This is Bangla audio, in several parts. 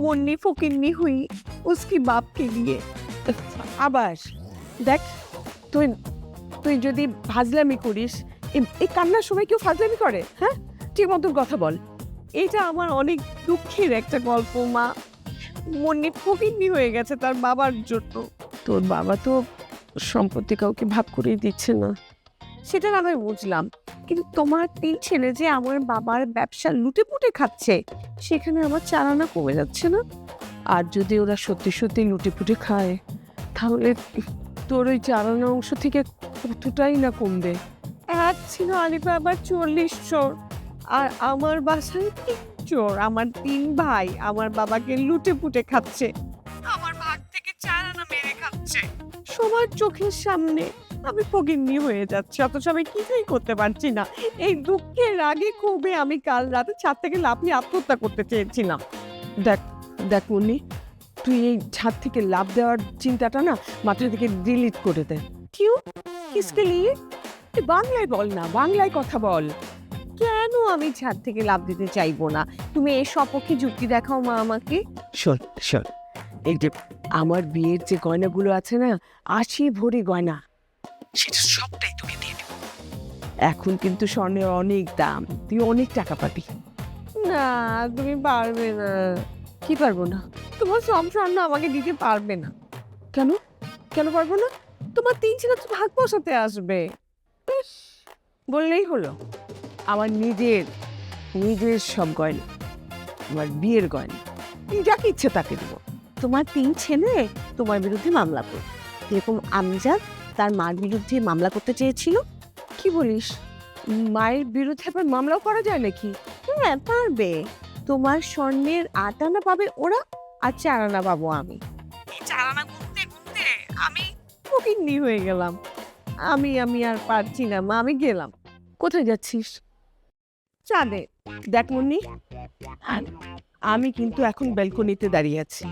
मुन्नी फकिन्नी हुई उसकी बाप के लिए। আবার দেখ, তুই তুই যদি ফাজলামি করিস, এই কান্নার সময় কেউ ফাজলামি করে? হ্যাঁ, ঠিক মতন কথা বল। এটা আমার অনেক দুঃখের একটা গল্প মা। মুন্নি ফকিন্নি হয়ে গেছে তার বাবার জন্য। তোর বাবা তো সম্পত্তি কাউকে ভাগ করে দিচ্ছে না। সেটা না হয় বুঝলাম, কিন্তু তোমার 3 ছেলে যে আমার বাবার ব্যবসা লুটে পুটে খাচ্ছে, সেখানে আমার চালানা কমে যাচ্ছে না? আর যদি ওরা সত্যি সত্যি লুটেপুটে খায়, তাহলে তোর ওই চালানো অংশ থেকে কতটাই না কমবে। এক ছিল আলিফা আবার 40 চোর, আর আমার বাসায় 3 চোর। আমার 3 ভাই আমার বাবাকে লুটে পুটে খাচ্ছে, আমার ভাগ থেকে চালানা মেরে খাচ্ছে সবার চোখের সামনে। আমি ফকিন্নি হয়ে যাচ্ছি, অথচ আমি কিছুই করতে পারছি না। এই দুঃখের রাগে ক্ষোভে আমি কাল রাতে ছাদ থেকে লাফিয়ে আত্মহত্যা করতে চেয়েছিলাম। দেখ দেখ মুন্নি, তুই এই ছাদ থেকে লাফ দেওয়ার চিন্তাটা না মাথা থেকে ডিলিট করে দে। কিউ কিসকে লিয়ে? তুই বাংলায় বল না, বাংলায় কথা বল। কেন আমি ছাদ থেকে লাফ দিতে চাইবো না? তুমি এর সপক্ষে যুক্তি দেখাও মা আমাকে। শোন শোন, এই যে আমার বিয়ের যে গয়নাগুলো আছে না, 80 ভরি গয়না, সেটা সবটাই তোকে দিয়ে দেবো। এখন কিন্তু স্বর্ণের অনেক দাম, তুই অনেক টাকা পাবি। না, তুমি পারবে না। কি পারবো না? তোমার সব স্বর্ণ আমাকে দিতে পারবে না। কেন কেন পারবো না? তোমার 3 ছেলে তো ভাগ বসাতে আসবে। বললেই হলো। আমার নিজের নিজের সব গয়না, আমার বিয়ের গয়না, যাকে ইচ্ছে তাকে দেবো। তোমার 3 ছেলে তোমার বিরুদ্ধে মামলা করবে, যেরকম আমজাদ তার মার বিরুদ্ধে মামলা করতে চেয়েছিল। কি বলিস? মায়ের বিরুদ্ধে আবার মামলাও করা যায় নাকি? হ্যাঁ পারবে। তোমার স্বর্ণের 8 আনা পাবে ওরা, আর 4 আনা পাবো আমি। এই 4 আনা গুনতে গুনতে আমি ফকিন্নি হয়ে গেলাম। আমি আর পারছি না মা, আমি গেলাম। কোথায় যাচ্ছিস? চাঁদে। দেখ মুন্নি, আমি কিন্তু এখন ব্যালকনিতে দাঁড়িয়ে আছি।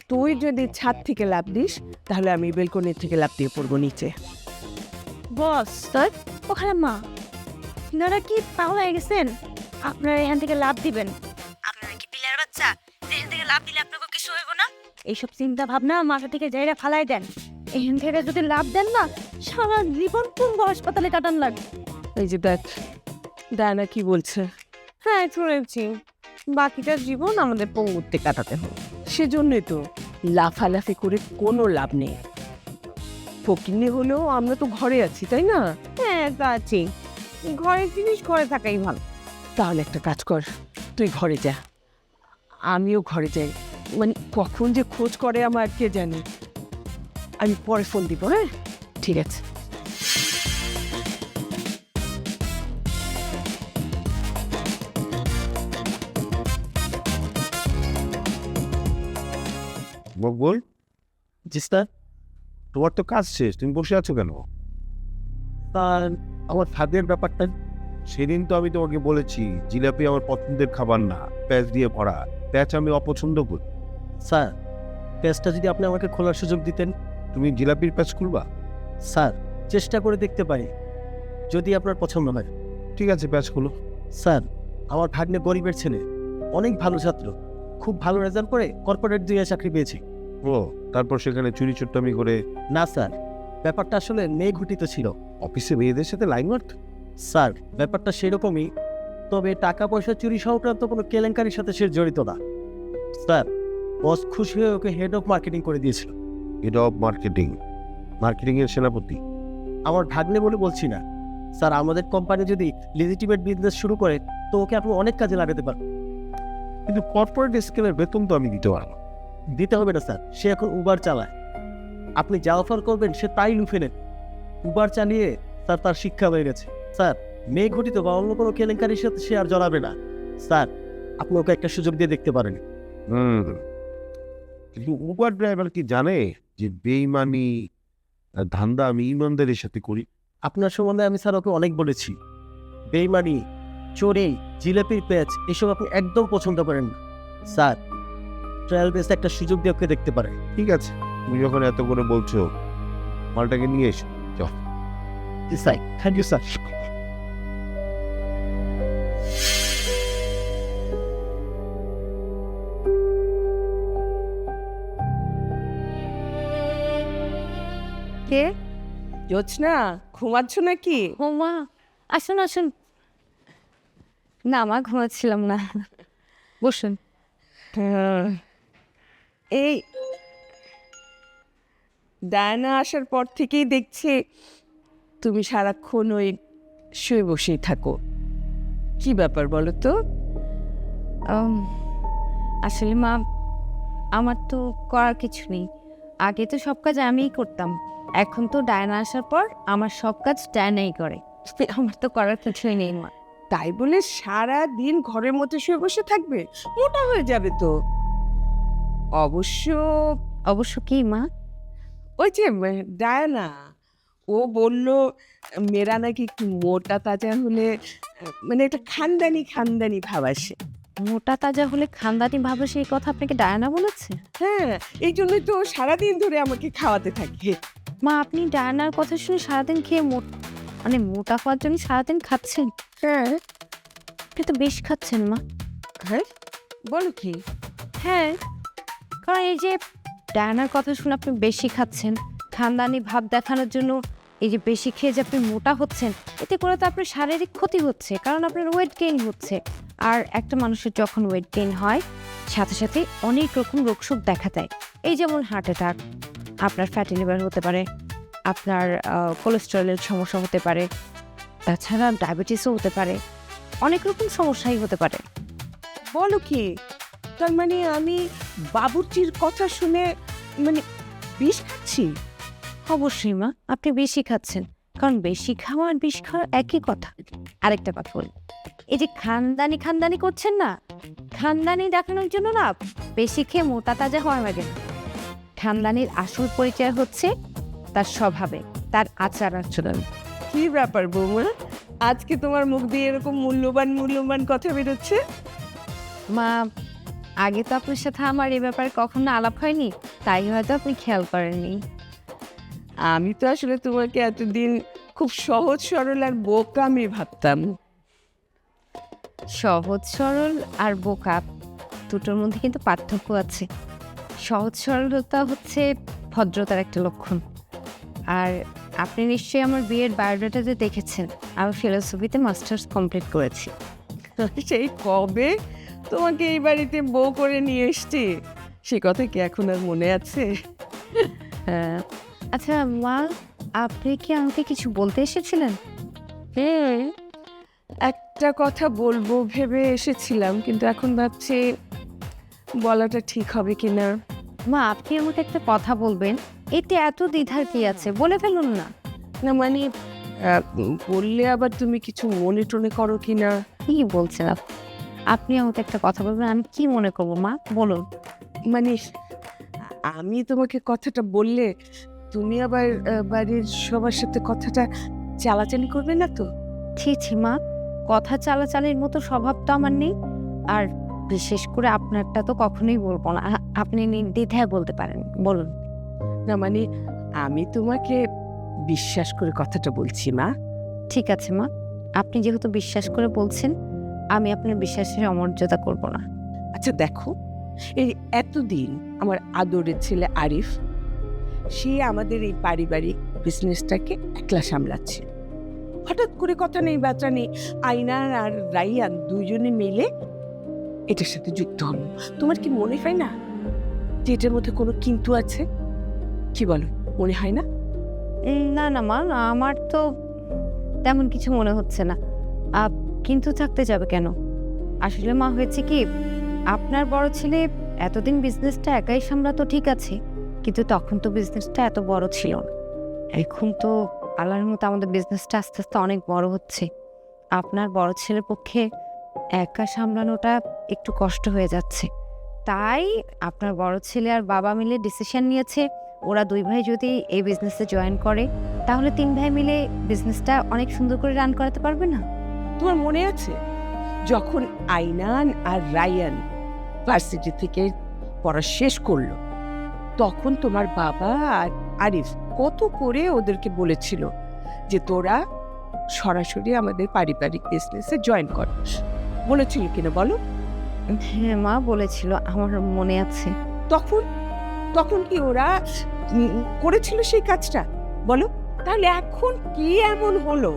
তুই যদি ছাদ থেকে লাফ দিস, তাহলে আমি ব্যালকনি থেকে লাফ দিয়ে পড়বো নিচে। বস স্যার, ওখানে মা, আপনারা কি পাগল হয়ে গেছেন? আপনারা এখান থেকে লাভ দিবেন? আপনারা কি পিলার বাচ্চা? এখান থেকে লাভ দিলে আপনাকে কিছু হইব না? এইসব চিন্তা ভাবনা মাথা থেকে জায়গা ফালাই দেন। এখান থেকে যদি লাভ দেন না, সারা জীবন পঙ্গু হাসপাতালে কাটান লাগবে। এই যে দেখ, ডায়না কি বলছে। হ্যাঁ শুনেছি, বাকিটা জীবন আমাদের পঙ্গুতে কাটাতে হবে। সেজন্যই তো লাফালাফি করে কোনো লাভ নেই। ফকিন্নি হলেও আমরা তো ঘরে আছি, তাই না? হ্যাঁ তা আছি, ঘরের জিনিস ঘরে থাকাই ভালো। তাহলে একটা কাজ কর, তুই ঘরে যা, আমিও ঘরে যাই। মানে কখন যে খোঁজ করে আমার কে জানে। আমি পরে ফোন দিব। হ্যাঁ ঠিক আছে। মকবুল, জি স্যার। তোমার তো কাজ শেষ, তুমি বসে আছো কেন? স্যার, আমার খাদ্যের ব্যাপারটা। সেদিন তো আমি তোমাকে বলেছি জিলাপি আমার পছন্দের খাবার না, প্যাঁচ দিয়ে ভরা। প্যাঁচ আমি অপছন্দ করি। স্যার, পেজটা যদি আপনি আমাকে খোলার সুযোগ দিতেন। তুমি জিলাপির প্যাঁচ খুলবা? স্যার, চেষ্টা করে দেখতে পারি, যদি আপনার পছন্দ হয়। ঠিক আছে, প্যাঁচ খুলো। স্যার, আমার ভাগ্নে গরিবের ছেলে, অনেক ভালো ছাত্র, খুব ভালো রেজাল্ট করে কর্পোরেট দিয়ে চাকরি পেয়েছি। ও, তারপর সেখানে চুরি চুট্টামি করে? না স্যার, ব্যাপারটা আসলে মেয়ে ঘটিত ছিল। অফিসে মেয়েদের সাথে লাইন মারত? স্যার, ব্যাপারটা সেরকমই, তবে টাকা পয়সা চুরি সংক্রান্ত কোনো কেলেঙ্কারির সাথে সে জড়িত না। স্যার, বস খুশি হয়ে ওকে হেড অফ মার্কেটিং করে দিয়েছিল। Head of marketing? মার্কেটিংয়ের সেনাপতি? আমার ভাগ্নে বলে বলছি না স্যার, আমাদের কোম্পানি যদি লিজিটিমেট বিজনেস শুরু করে, তো ওকে আপনি অনেক কাজে লাগাতে পারবেন। কিন্তু কর্পোরেট স্কেলের বেতন তো আমি দিতে পারবো। দিতে হবে না স্যার, সে এখন উবার চালায়। আপনি যা অফার করবেন সে তাই লুফে নেন। উবার চালিয়ে স্যার তার শিক্ষা হয়ে গেছে। স্যার, মেয়ে ঘটিত বা অন্য কোনো কেলেঙ্কারির সাথে সে আর জড়াবে না। স্যার, আপনি ওকে একটা সুযোগ দিয়ে দেখতে পারেন। কিন্তু উবার ড্রাইভার কি জানে যে বেইমানি ধান্দা আমি ইমানদারের সাথে করি? আপনার সম্বন্ধে আমি স্যার ওকে অনেক বলেছি। বেইমানি, চোরে, জিলাপির প্যাচ এসব আপনি একদম পছন্দ করেন না। স্যার, ট্রায়াল বেস একটা সুযোগ দিয়ে ওকে দেখতে পারেন। ঠিক আছে, তুমি যখন এত করে বলছো, মালটাকে নিয়ে এসো। চল। Sir, thank you sir. কে? জোৎস্না, ঘুমাচ্ছ নাকি? ও মা, আসুন আসুন। না মা, ঘুমাচ্ছিলাম না, বসুন। এই ডায়না আসার পর থেকেই দেখছি তুমি সারাক্ষণ ওই শুয়ে বসেই থাকো। কি ব্যাপার বলো তো? আসলে মা, আমার তো করার কিছু নেই। আগে তো সব কাজ আমিই করতাম, এখন তো ডায়না আসার পর আমার সব কাজ ডায়নাই করে। আমার তো করার কিছুই নেই মা। তাই বলে সারা দিন ঘরের মধ্যে শুয়ে বসে থাকবে? মোটা হয়ে যাবে তো। অবশ্য অবশ্য কি মা? ওই যে ডায়ানা, ও বলল মেয়েরা নাকি একটু মোটা তাজা হলে মানে একটা খানদানি খানদানি ভাব আসে। মোটা তাজা হলে খানদানি ভাবে, সেই কথা আপনাকে ডায়না বলেছে? হ্যাঁ, এই জন্যই তো সারাদিন ধরে আমাকে খাওয়াতে থাকে। মা, আপনি ডায়নার কথা শুনে সারাদিন খেয়ে মানে মোটা হওয়ার জন্য সারাদিন খাচ্ছেন? হ্যাঁ। আপনি তো বেশ খাচ্ছেন মা। হ্যাঁ, বলো কি? হ্যাঁ, কারণ এই যে ডায়নার কথা শুনে আপনি বেশি খাচ্ছেন, খানদানি ভাব দেখানোর জন্য এই যে বেশি খেয়ে যে আপনি মোটা হচ্ছেন, এতে করে তো আপনার শারীরিক ক্ষতি হচ্ছে, কারণ আপনার ওয়েট গেইন হচ্ছে। আর একটা মানুষের যখন ওয়েট গেইন হয়, সাথে সাথে অনেক রকম রোগশোক দেখা দেয়। এই যেমন হার্ট অ্যাটাক, আপনার ফ্যাটি লিভার হতে পারে, আপনার কোলেস্টেরলের সমস্যা হতে পারে, তাছাড়া ডায়াবেটিসও হতে পারে, অনেক রকম সমস্যাই হতে পারে। বলো কি? তার মানে আমি বাবুর্চির কথা শুনে মানে বিষ খাচ্ছি? অবশ্যই মা, আপনি বেশি খাচ্ছেন, কারণ বেশি খাওয়া আর বিষ খাওয়া একই কথা। আরেকটা কথা বলি, এই যে খানদানি খানদানি করছেন না, খানদানি দেখানোর জন্য না বেশি খেয়ে মোটা তাজা হওয়া লাগে না। খানদানির আসল পরিচয় হচ্ছে তার স্বভাবে, তার আচার আচরণ। কি ব্যাপার বৌমা, আজকে তোমার মুখ দিয়ে এরকম মূল্যবান মূল্যবান কথা বেরোচ্ছে? মা, আগে তো আপনার সাথে আমার এই ব্যাপারে কখনো আলাপ হয়নি, তাই হয়তো আপনি খেয়াল করেননি। আমি তো আসলে তোমাকে এতদিন খুব সহজ সরল আর বোকা আমি ভাবতাম। সহজ সরল আর বোকা দুটোর মধ্যে কিন্তু পার্থক্য আছে। সহজ সরলতা হচ্ছে ভদ্রতার একটা লক্ষণ। আর আপনি নিশ্চয়ই আমার বিয়ের বায়োডাটাতে দেখেছেন, আমি ফিলোসফিতে মাস্টার্স কমপ্লিট করেছি। সেই কবে তোমাকে এই বাড়িতে বউ করে নিয়ে এসছি, সে কথা কি এখন আর মনে আছে? হ্যাঁ। আচ্ছা মা, আপনি কি আমাকে কিছু বলতে এসেছিলেন? একটা কথা বলবো ভেবে এসেছিলাম, কিন্তু এখন ভাবছি বলাটা ঠিক হবে কিনা। মা, আপনি আমাকে একটা কথা বলবেন, এতে এত দ্বিধার কি আছে, বলে ফেলুন না। না মানে বললে আবার তুমি কিছু মনে টনে করো কিনা। কি বলছেন আপনি আমাকে একটা কথা বলবেন, আমি কি মনে করবো মা, বলুন। মানে আমি তোমাকে কথাটা বললে তুমি আবার বাড়ির সবার সাথে কথাটা চালাচালি করবে না তো? ছি মা, কথা চালাচালির মতো স্বভাব তো আমার নেই, আর বিশেষ করে আপনারটা তো কখনোই বলবো না। আপনি নির্দ্বিধায় বলতে পারেন, বলুন। না মানে আমি তোমাকে বিশ্বাস করে কথাটা বলছি মা। ঠিক আছে মা, আপনি যেহেতু বিশ্বাস করে বলছেন, আমি আপনার বিশ্বাসের অমর্যাদা করব না। আচ্ছা দেখো, এই এতদিন আমার আদরের ছেলে আরিফ, সে আমাদের এই পারিবারিক বিজনেসটাকে একলা সামলাচ্ছে। হঠাৎ করে কথা নেই বার্তা নেই আইনার আর রাইয়ান দুইজনে মিলে এটার সাথে যুক্ত হলো। তোমার কি মনে হয় না যে এটার মধ্যে কোনো কিন্তু আছে? কি বলো, মনে হয় না? না না মা, আমার তো তেমন কিছু মনে হচ্ছে না। কিন্তু থাকতে যাবে কেন? আসলে মা, হয়েছে কি, আপনার বড় ছেলে এতদিন বিজনেসটা একাই সামলাতো ঠিক আছে, কিন্তু তখন তো বিজনেসটা এত বড় ছিল না। এখন তো আল্লাহর মতো আমাদের বিজনেসটা আস্তে আস্তে অনেক বড় হচ্ছে। আপনার বড় ছেলের পক্ষে একা সামলানোটা একটু কষ্ট হয়ে যাচ্ছে। তাই আপনার বড় ছেলে আর বাবা মিলে ডিসিশন নিয়েছে, ওরা দুই ভাই যদি এই বিজনেসে জয়েন করে, তাহলে তিন ভাই মিলে বিজনেসটা অনেক সুন্দর করে রান করাতে পারবে না? তোমার মনে আছে যখন আইনান আর রায়ান ভার্সিটি থেকে পড়া শেষ করলো, তখন তোমার বাবা আর আরিফ কত করে ওদেরকে বলেছিল যে তোরা সরাসরি আমাদের পারিবারিক বিজনেসে জয়েন কর। বলেছিল কিনা বলো? হ্যাঁ মা, বলেছিল, আমার মনে আছে। তখন তখন কি ওরা করেছিল সেই কাজটা? বলো, তাহলে এখন কি এমন হলো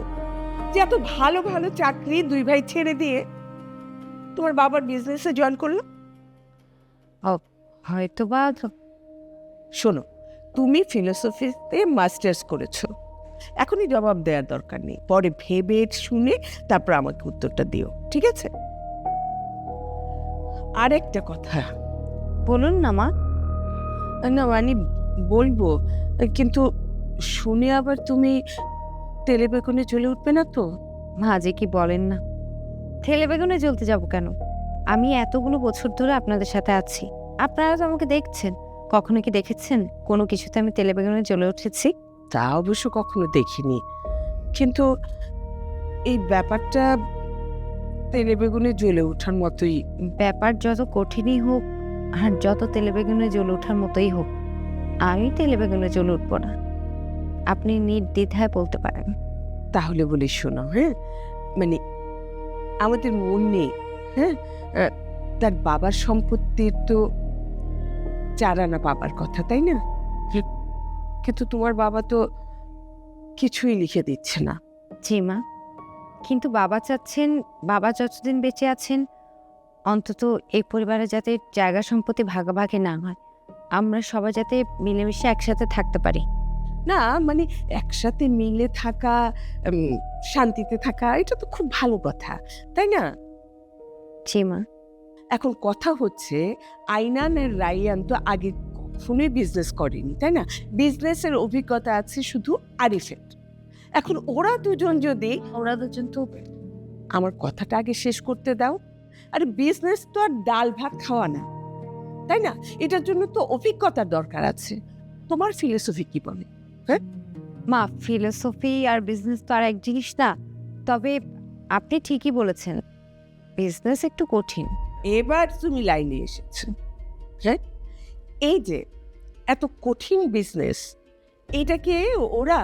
যে এত ভালো ভালো চাকরি দুই ভাই ছেড়ে দিয়ে তোমার বাবার বিজনেসে জয়েন করলো? হয়তো বা শোনো, তুমি ফিলোসফিতে মাস্টার্স করেছো, এখনই জবাব দেওয়ার দরকার নেই, পরে ভেবে শুনে তারপর আমাকে উত্তরটা দিও, ঠিক আছে? আর একটা কথা, বলুন না মা। না মানে বলবো, কিন্তু শুনে আবার তুমি তেলে বেগুনে জ্বলে উঠবে না তো? মা যে কি বলেন না, ঠেলে বেগুনে জ্বলতে যাব কেন? আমি এতগুলো বছর ধরে আপনাদের সাথে আছি, আপনারা তো আমাকে দেখছেন। কখনো কি দেখেছেন কোনো কিছুতে আমি তেলে বেগুনে জ্বলে উঠেছি? তা অবশ্য কখনো দেখিনি, কিন্তু এই ব্যাপারটা তেলে বেগুনে জ্বলে ওঠার মতোই। ব্যাপার যত কঠিনই হোক আর যত তেলে বেগুনে জ্বলে ওঠার মতোই হোক, আমি তেলে বেগুনে জ্বলে উঠবো না। আপনি নির্দ্বিধায় বলতে পারেন। তাহলে বলি শোনো, হ্যাঁ, মানে আমাদের মুন্নি, হ্যাঁ, তার বাবার সম্পত্তির তো 4 আনা পাবার কথা, তাই না? কিন্তু তোমার বাবা তো কিছুই লিখে দিচ্ছে না। জি মা, কিন্তু বাবা চাচ্ছেন বাবা যতদিন বেঁচে আছেন অন্তত এই পরিবারে যাতে জায়গা সম্পত্তি ভাগাভাগি না হয়, আমরা সবাই যাতে মিলেমিশে একসাথে থাকতে পারি। না মানে একসাথে মিলে থাকা, শান্তিতে থাকা, এটা তো খুব ভালো কথা, তাই না? জি মা। এখন কথা হচ্ছে, আইনান আর রাইয়ান তো আগে কখনোই বিজনেস করেনি, তাই না? বিজনেসের অভিজ্ঞতা আছে শুধু আরিফের। এখন ওরা দুজন তো, আমার কথাটা আগে শেষ করতে দাও। আর বিজনেস তো আর ডাল ভাত খাওয়া না, তাই না? এটার জন্য তো অভিজ্ঞতার দরকার আছে। তোমার ফিলোসফি কি বলে? মা, ফিলোসফি আর বিজনেস তো আর এক জিনিস না। তবে আপনি ঠিকই বলেছেন, বিজনেস একটু কঠিন। এবার তুমি লাইনে এসেছো, হ্যাঁ? এই যে এত কঠিন বিজনেস, এটাকে ওরা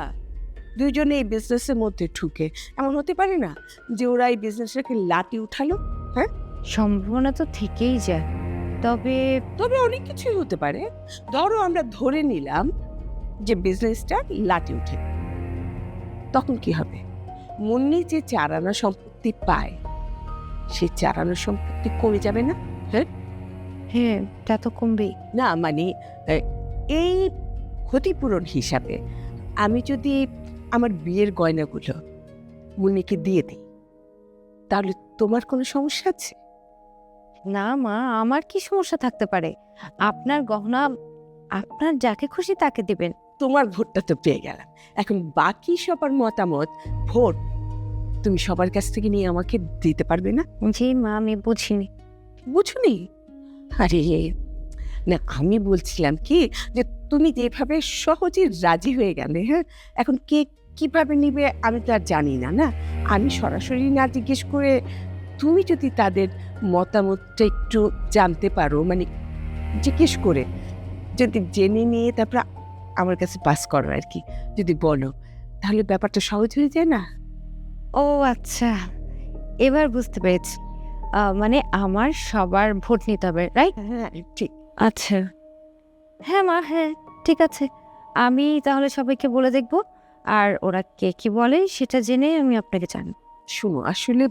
দুইজনে এই বিজনেসের মধ্যে ঢুকে, এমন হতে পারে না যে ওরা এই বিজনেসটাকে লাটি উঠালো? সম্ভাবনা তো থেকেই যায়। তবে তবে অনেক কিছুই হতে পারে। ধরো আমরা ধরে নিলাম যে বিজনেসটা লাটি উঠে, তখন কি হবে? মুন্নি যে 4 আনা সম্পত্তি পায়, সেই 4 আনা সম্পত্তি কমে যাবে না? হ্যাঁ, তা তো কমবেই। না মানে এই ক্ষতিপূরণ হিসাবে আমি যদি আমার বিয়ের গয়নাগুলো মুন্নিকে দিয়ে দিই, তাহলে তোমার কোনো সমস্যা আছে? না মা, আমার কি সমস্যা থাকতে পারে? আপনার গহনা আপনার যাকে খুশি তাকে দিবেন। তোমার ভোটটা তো পেয়ে গেলাম, এখন বাকি সবার মতামত ভোট তুমি সবার কাছ থেকে নিয়ে আমাকে দিতে পারবে না? জি মা, আমি বুঝিনি। বুঝুনি? আরে না, আমি বলছিলাম কি যে তুমি যেভাবে সহজে রাজি হয়ে গেলে, হ্যাঁ, এখন কে কিভাবে নিবে আমি তো আর জানি না। না, আমি সরাসরি না জিজ্ঞেস করে তুমি যদি তাদের মতামতটা একটু জানতে পারো, মানে জিজ্ঞেস করে যদি জেনে নিয়ে তারপর আমার কাছে পাস করো আর কি, যদি বলো, তাহলে ব্যাপারটা সহজ হয়ে যায় না? ও আচ্ছা, এবার বুঝতে পেরেছি। মানে আমার সবার ভোট নিতে হবে, রাইট? হ্যাঁ ঠিক। আচ্ছা, হ্যাঁ মা, হ্যাঁ ঠিক আছে। আমি তাহলে সবাইকে বলে দেখব, আর ওরা কে কি বলে সেটা জেনে আমি আপনাকে জানাবো। শুনো, আসলে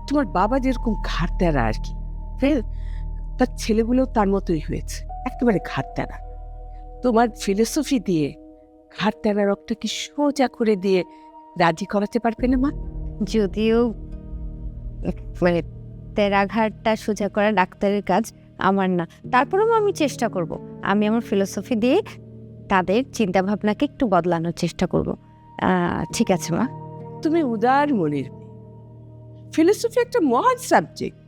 তোমার বাবা যেরকম ঘাড়তেরা আর কি, হ্যাঁ, তার ছেলেগুলো তার মতোই হয়েছে, একেবারে ঘাড়তেরা। তোমার ফিলোসফি দিয়ে ঘাড়তেরা রক্তকে সোজা করে দিয়ে রাজি করাতে পারবে না মা? যদিও মানে তেরাঘাটটা সোজা করা ডাক্তারের কাজ, আমার না। তারপরেও আমি চেষ্টা করব, আমি আমার ফিলোসফি দিয়ে তাদের চিন্তা ভাবনাকে একটু বদলানোর চেষ্টা করব। ঠিক আছে মা। তুমি উদার মনের, ফিলোসফি একটা মহান সাবজেক্ট।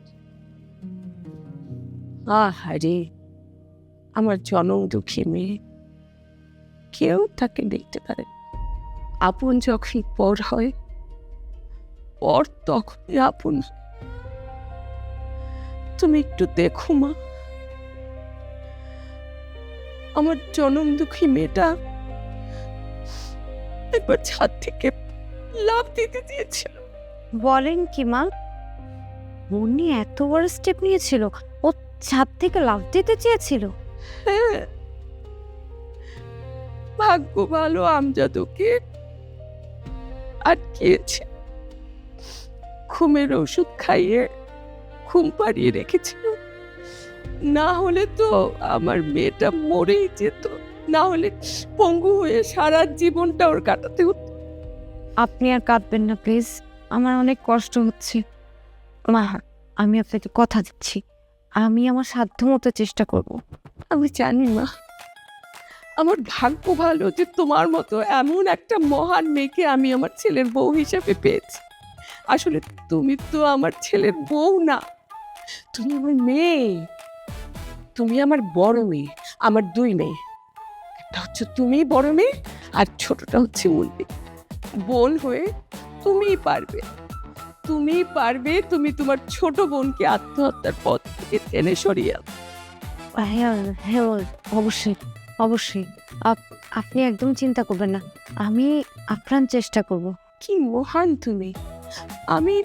আহারে আমার জনম দুঃখী মেয়ে, কেউ তাকে দেখতে পারে না। আপন যখন পর হয়, পর তখনই আপন হয়। তুমি একটু দেখো মা, আমার জনম দুঃখী মেয়েটা একবার ছাদ থেকে লাফ দিতে দিয়েছিল। বলেন কি মা, মুন্নি এত বড় স্টেপ নিয়েছিল? ও ছাদ থেকে লাফ দিতে চেয়েছিল? হ্যাঁ, ভাগ্য ভালো আমজাদকে আটকিয়েছে, ঘুমের ওষুধ খাইয়ে ঘুম পাড়িয়ে রেখেছিল। না হলে তো আমার মেয়েটা মরেই যেত, না হলে পঙ্গু হয়ে সারা জীবনটা ওর কাটাতে হতো। আপনি আর কাঁদবেন না প্লিজ, আমার অনেক কষ্ট হচ্ছে। মা, আমি আপনাকে কথা দিচ্ছি, আমি আমার সাধ্য মতো চেষ্টা করব। আমি জানি মা, আমার ভাগ্য ভালো যে তোমার মতো এমন একটা মহান মেয়েকে আমি আমার ছেলের বউ হিসেবে পেয়েছি। আসলে তুমি তো আমার ছেলের বউ না, তুমি আমার মেয়ে, তুমি আমার বড় মেয়ে। আমার দুই মেয়ে, একটা হচ্ছে তুমি বড় মেয়ে আর ছোটটা হচ্ছে মুন্নি। বোন হয়ে তুমিই পারবে, তুমিই পারবে, তুমি তোমার ছোট বোনকে আত্মহত্যার পথ থেকে টেনে সরিয়ে আনো। হ্যাঁ হ্যাঁ, অবশ্যই অবশ্যই। আপনি একদম চিন্তা করবেন না, আমি আপ্রাণ চেষ্টা করব। কি মহান তুমি! আমি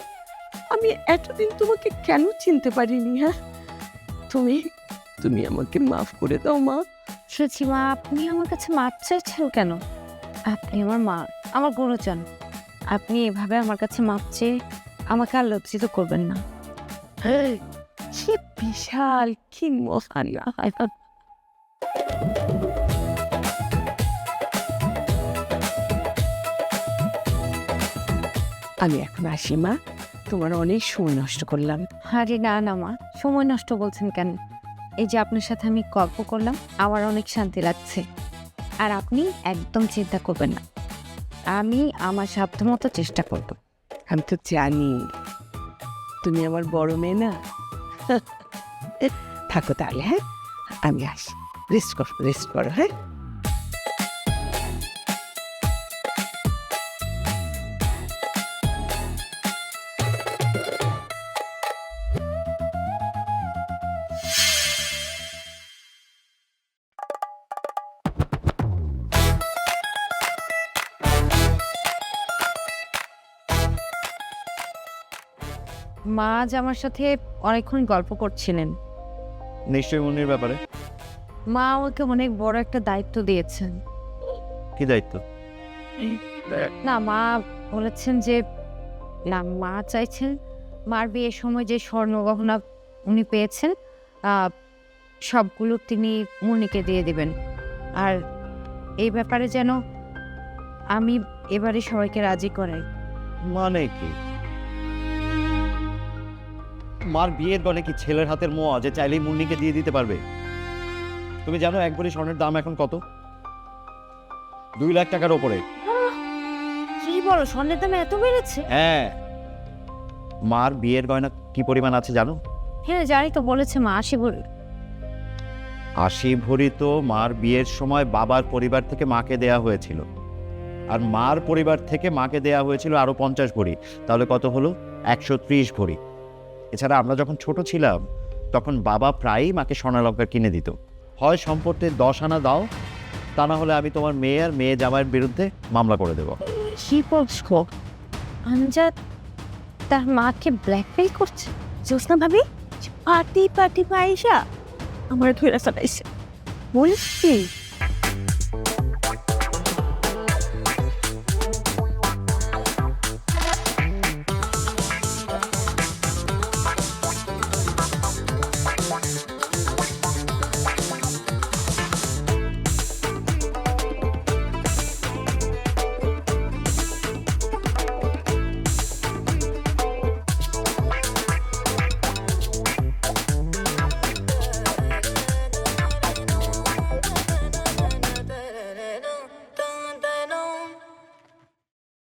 আমি এতদিন তোমাকে কেন চিনতে পারিনি? হ্যাঁ, তুমি তুমি আমাকে মাফ করে দাও মা। শুনছি মা, আপনি আমার কাছে মাপ চাইছেন কেন? আপনি আমার মা, আমার গুরুজন। আপনি এভাবে আমার কাছে মাপ চেয়ে আমাকে আর লজ্জিত করবেন না। হ্যাঁ, কি বিশাল, কি মহান! আমি এখন আসি মা, তোমার অনেক সময় নষ্ট করলাম। আরে না না মা, সময় নষ্ট বলছেন কেন? এই যে আপনার সাথে আমি গল্প করলাম, আমার অনেক শান্তি লাগছে। আর আপনি একদম চিন্তা করবেন না, আমি আমার সাধ্য মতো চেষ্টা করব। আমি তো জানি তুমি আমার বড় মেয়ে না। থাকো তাহলে, হ্যাঁ, আমি আসি। রেস্ট করো, হ্যাঁ। মা আজ আমার সাথে অনেকক্ষণ গল্প করছিলেন। নিশ্চয়ই মুন্নির ব্যাপারে। মা আমাকে অনেক বড় একটা দায়িত্ব দিয়েছেন। কি দায়িত্ব? না, মা বলেছেন যে, না, মা চাইছেন মার বিয়ের সময় যে স্বর্ণ গহনা উনি পেয়েছেন সবগুলো তিনি মুন্নিকে দিয়ে দিবেন। আর এই ব্যাপারে যেন আমি এবারে সবাইকে রাজি করাই। মানে কি? মার বিয়ের গনে কি ছেলের হাতের মোয়া যে চাইলেই মুন্নিকে দিয়ে দিতে পারবে? তুমি জানো এক ভরি স্বর্ণের দাম এখন কত? 2 লাখ টাকার ওপরে। কি বলো, স্বর্ণের দাম এত বেড়েছে? হ্যাঁ, মার বিয়ের গয়না কি পরিমাণ আছে জানো? হ্যাঁ জানি তো, বলেছে মা 80 ভরি। 80 ভরি তো মার বিয়ের সময় বাবার পরিবার থেকে মাকে দেয়া হয়েছিল, আর মার পরিবার থেকে মাকে দেয়া হয়েছিল আরো 50 ভরি। তাহলে কত হলো? 130 ভরি। এছাড়া আমরা যখন ছোট ছিলাম তখন বাবা প্রায়ই মাকে স্বর্ণালঙ্কার কিনে দিত। হয় সম্পত্তি 10 আনা দাও, তা না হলে আমি তোমার মেয়ে আর মেয়ে জামাইয়ের বিরুদ্ধে মামলা করে দেব। কি বলছো? আমজাদ তার মাকে ব্ল্যাকমেইল করছে? জোসনা ভাবি পার্টি পাইসা আমার ধৈরা চালাইছে বলছি